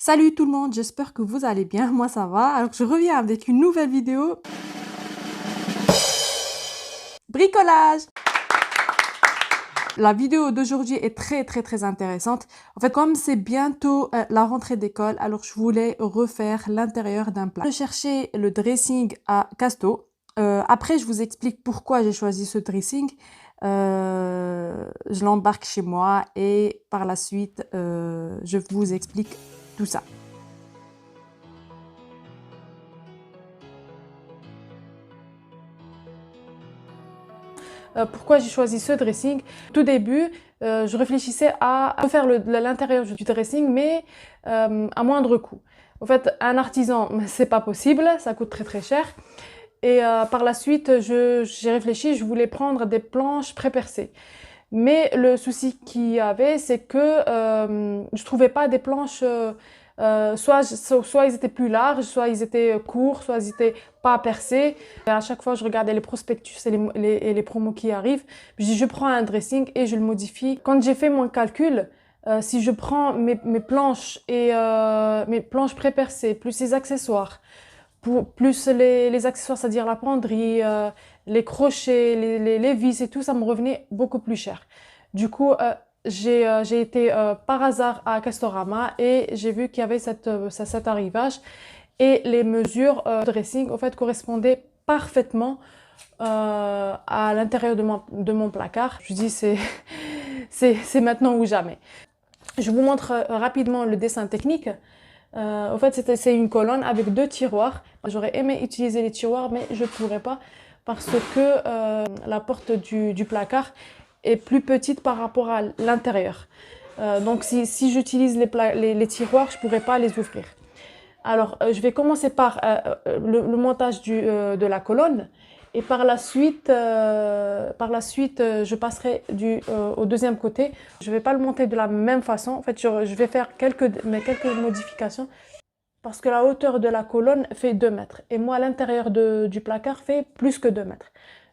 Salut tout le monde, j'espère que vous allez bien, moi ça va. Alors je reviens avec une nouvelle vidéo. Bricolage! La vidéo d'aujourd'hui est très intéressante. En fait, comme c'est bientôt la rentrée d'école, alors je voulais refaire l'intérieur d'un plat. Je cherchais le dressing à Casto. Après, je vous explique pourquoi j'ai choisi ce dressing. Je l'embarque chez moi et par la suite, je vous explique tout ça. Pourquoi j'ai choisi ce dressing? Tout début, je réfléchissais à refaire l'intérieur du dressing, mais à moindre coût. En fait, un artisan, c'est pas possible, ça coûte très cher. Et par la suite, j'ai réfléchi, je voulais prendre des planches pré-percées. Mais le souci qu'il y avait, c'est que je trouvais pas des planches, soit ils étaient plus larges, soit ils étaient courts, soit ils étaient pas percés. Et à chaque fois, je regardais les prospectus et les promos qui arrivent. Je dis, je prends un dressing et je le modifie. Quand j'ai fait mon calcul, si je prends mes planches et mes planches pré-percées, plus les accessoires, plus les accessoires, c'est-à-dire la penderie, les crochets, les vis et tout, ça me revenait beaucoup plus cher. Du coup, j'ai été par hasard à Castorama et j'ai vu qu'il y avait cet arrivage et les mesures de dressing en fait correspondaient parfaitement à l'intérieur de mon placard. Je dis c'est maintenant ou jamais. Je vous montre rapidement le dessin technique. En fait, c'est une colonne avec 2 tiroirs. J'aurais aimé utiliser les tiroirs, mais je ne pourrais pas parce que la porte du placard est plus petite par rapport à l'intérieur. Donc, si j'utilise les tiroirs, je ne pourrais pas les ouvrir. Alors, je vais commencer par le montage de la colonne. Et par la suite, je passerai au deuxième côté. Je ne vais pas le monter de la même façon. En fait, je vais faire quelques modifications parce que la hauteur de la colonne fait 2 mètres. Et moi, l'intérieur du placard fait plus que 2 mètres.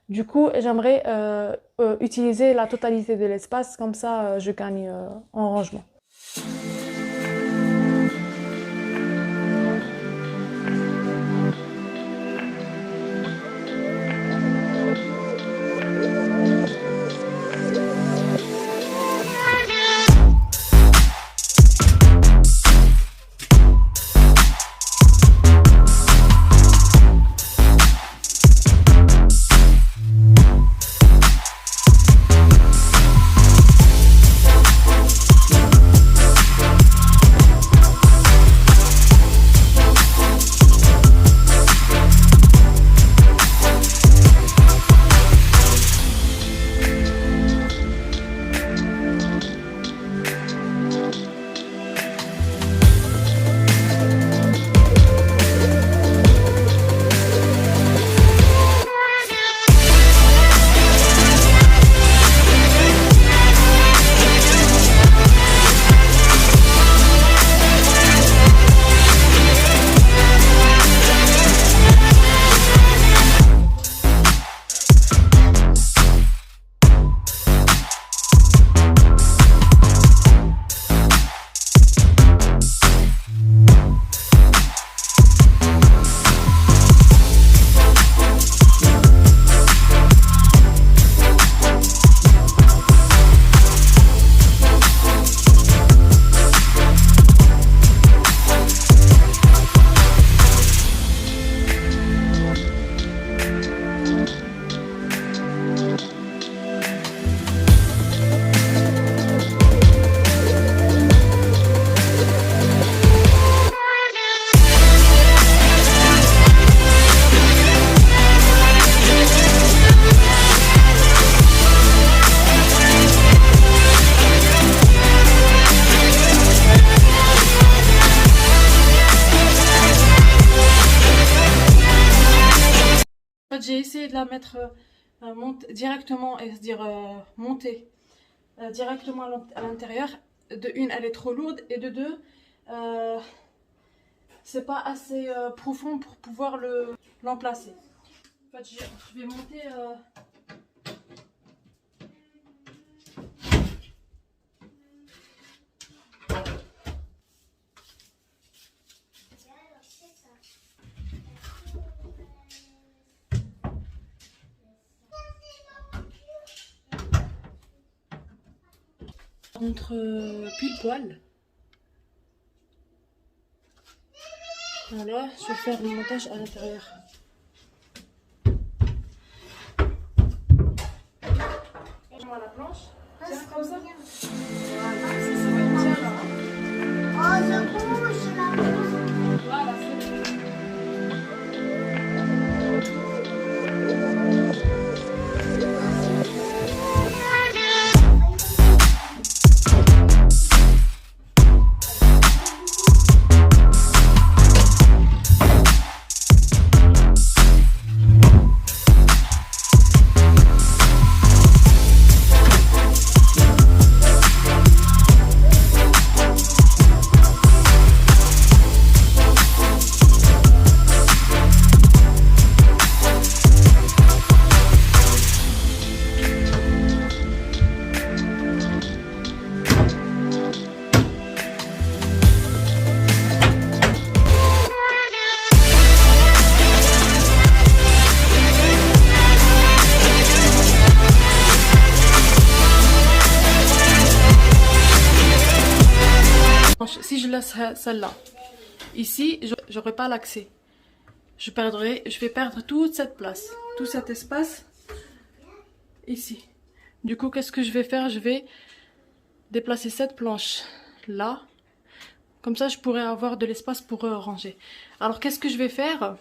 Du coup, j'aimerais utiliser la totalité de l'espace. Comme ça, je gagne en rangement. J'ai essayé de la mettre directement, c'est-à-dire monter directement à l'intérieur. De une, elle est trop lourde et de deux, c'est pas assez profond pour pouvoir l'emplacer. En fait, je vais monter Entre pile poil. Voilà, je vais faire le montage à l'intérieur. Moi la planche, tiens comme ça. Voilà, c'est ça, tiens là. Oh, je bouge là. Voilà, c'est bon. Si je laisse celle-là, ici, j'aurai pas l'accès. Je vais perdre toute cette place, tout cet espace ici. Du coup, qu'est-ce que je vais faire? Je vais déplacer cette planche là. Comme ça, je pourrais avoir de l'espace pour ranger. Alors, qu'est-ce que je vais faire?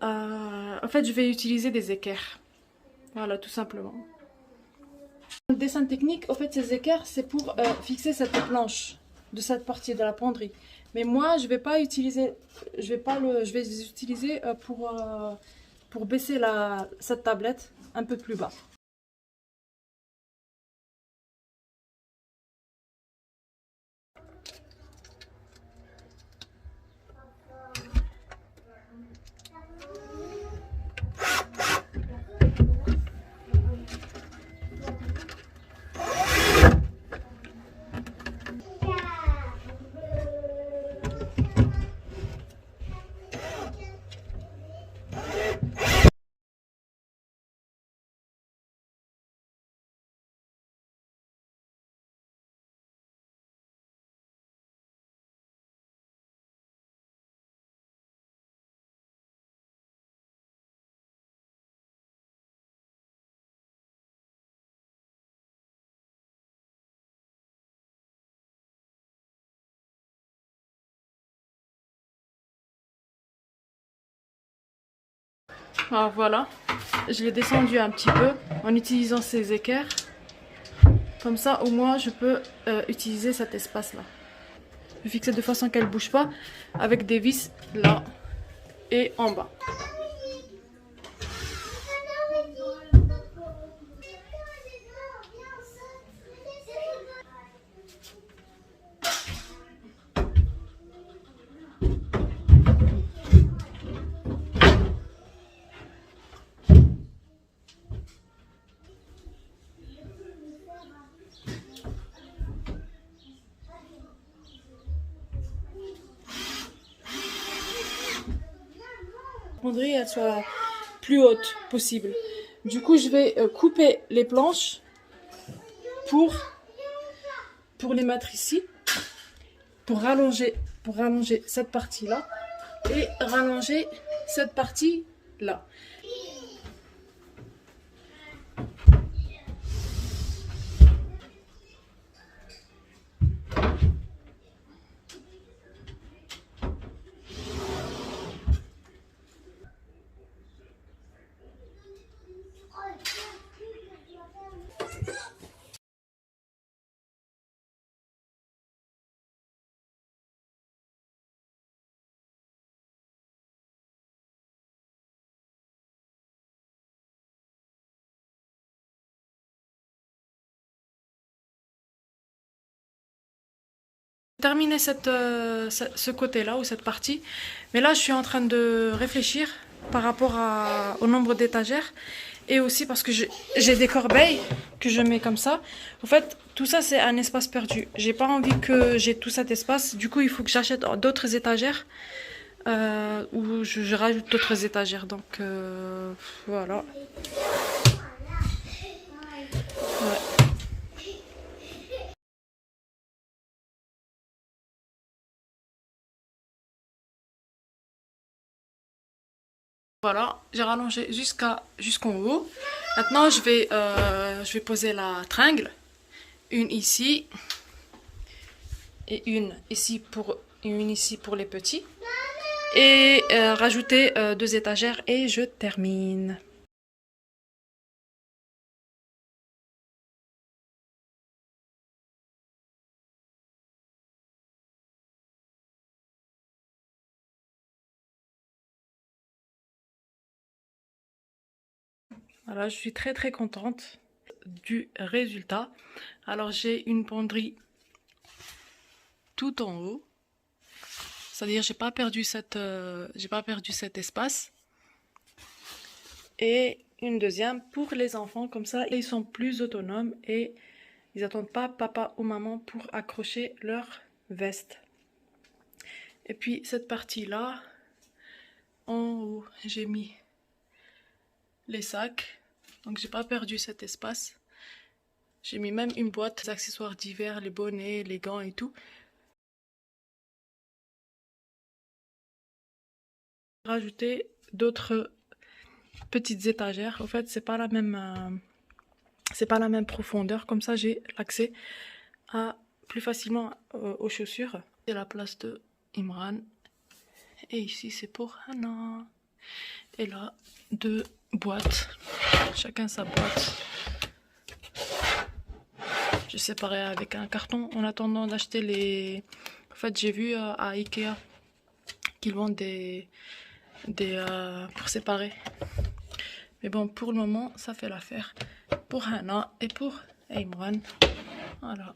En fait, je vais utiliser des équerres. Voilà, tout simplement. Le dessin technique, en fait, ces équerres, c'est pour fixer cette planche de cette partie de la penderie. Mais moi, je vais pas utiliser, je vais les utiliser pour baisser cette tablette un peu plus bas. Alors voilà, je l'ai descendu un petit peu en utilisant ces équerres. Comme ça, au moins, je peux utiliser cet espace-là. Je vais fixer de façon qu'elle ne bouge pas avec des vis là et en bas. Elle soit plus haute possible. Du coup, je vais couper les planches pour les mettre ici, pour rallonger cette partie là et rallonger cette partie là. Terminer ce côté-là ou cette partie, mais là je suis en train de réfléchir par rapport au nombre d'étagères et aussi parce que j'ai des corbeilles que je mets comme ça. En fait, tout ça c'est un espace perdu. J'ai pas envie que j'ai tout cet espace. Du coup, il faut que j'achète d'autres étagères ou je rajoute d'autres étagères. Donc voilà. Ouais. Voilà, j'ai rallongé jusqu'en haut. Maintenant, je vais poser la tringle. Une ici et une ici pour les petits. Et rajouter 2 étagères et je termine. Voilà, je suis très contente du résultat. Alors j'ai une penderie tout en haut. C'est-à-dire j'ai pas perdu cet espace. Et une deuxième pour les enfants, comme ça ils sont plus autonomes et ils n'attendent pas papa ou maman pour accrocher leur veste. Et puis cette partie-là, en haut, j'ai mis les sacs. Donc j'ai pas perdu cet espace. J'ai mis même une boîte d'accessoires d'hiver, les bonnets, les gants et tout. Rajouter d'autres petites étagères. En fait, c'est pas la même profondeur. Comme ça, j'ai l'accès à plus facilement aux chaussures. C'est la place de Imran. Et ici, c'est pour Hana. Et là, 2 boîtes. Chacun sa boîte. J'ai séparé avec un carton en attendant d'acheter les... En fait, j'ai vu à Ikea qu'ils vendent pour séparer. Mais bon, pour le moment, ça fait l'affaire pour Hana et pour Imran. Voilà.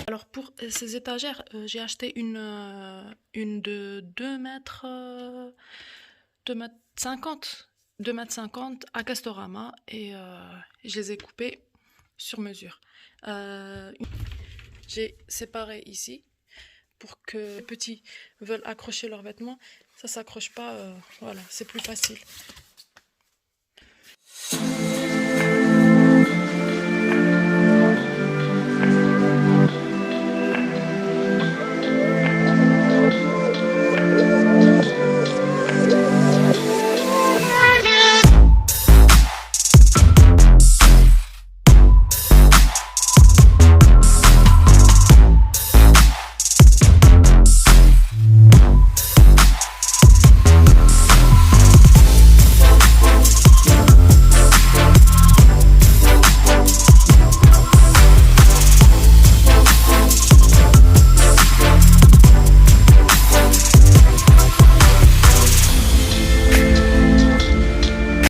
Alors pour ces étagères, j'ai acheté une de 2 mètres 50 à Castorama et je les ai coupées sur mesure. J'ai séparé ici pour que les petits veulent accrocher leurs vêtements, ça s'accroche pas, voilà, c'est plus facile.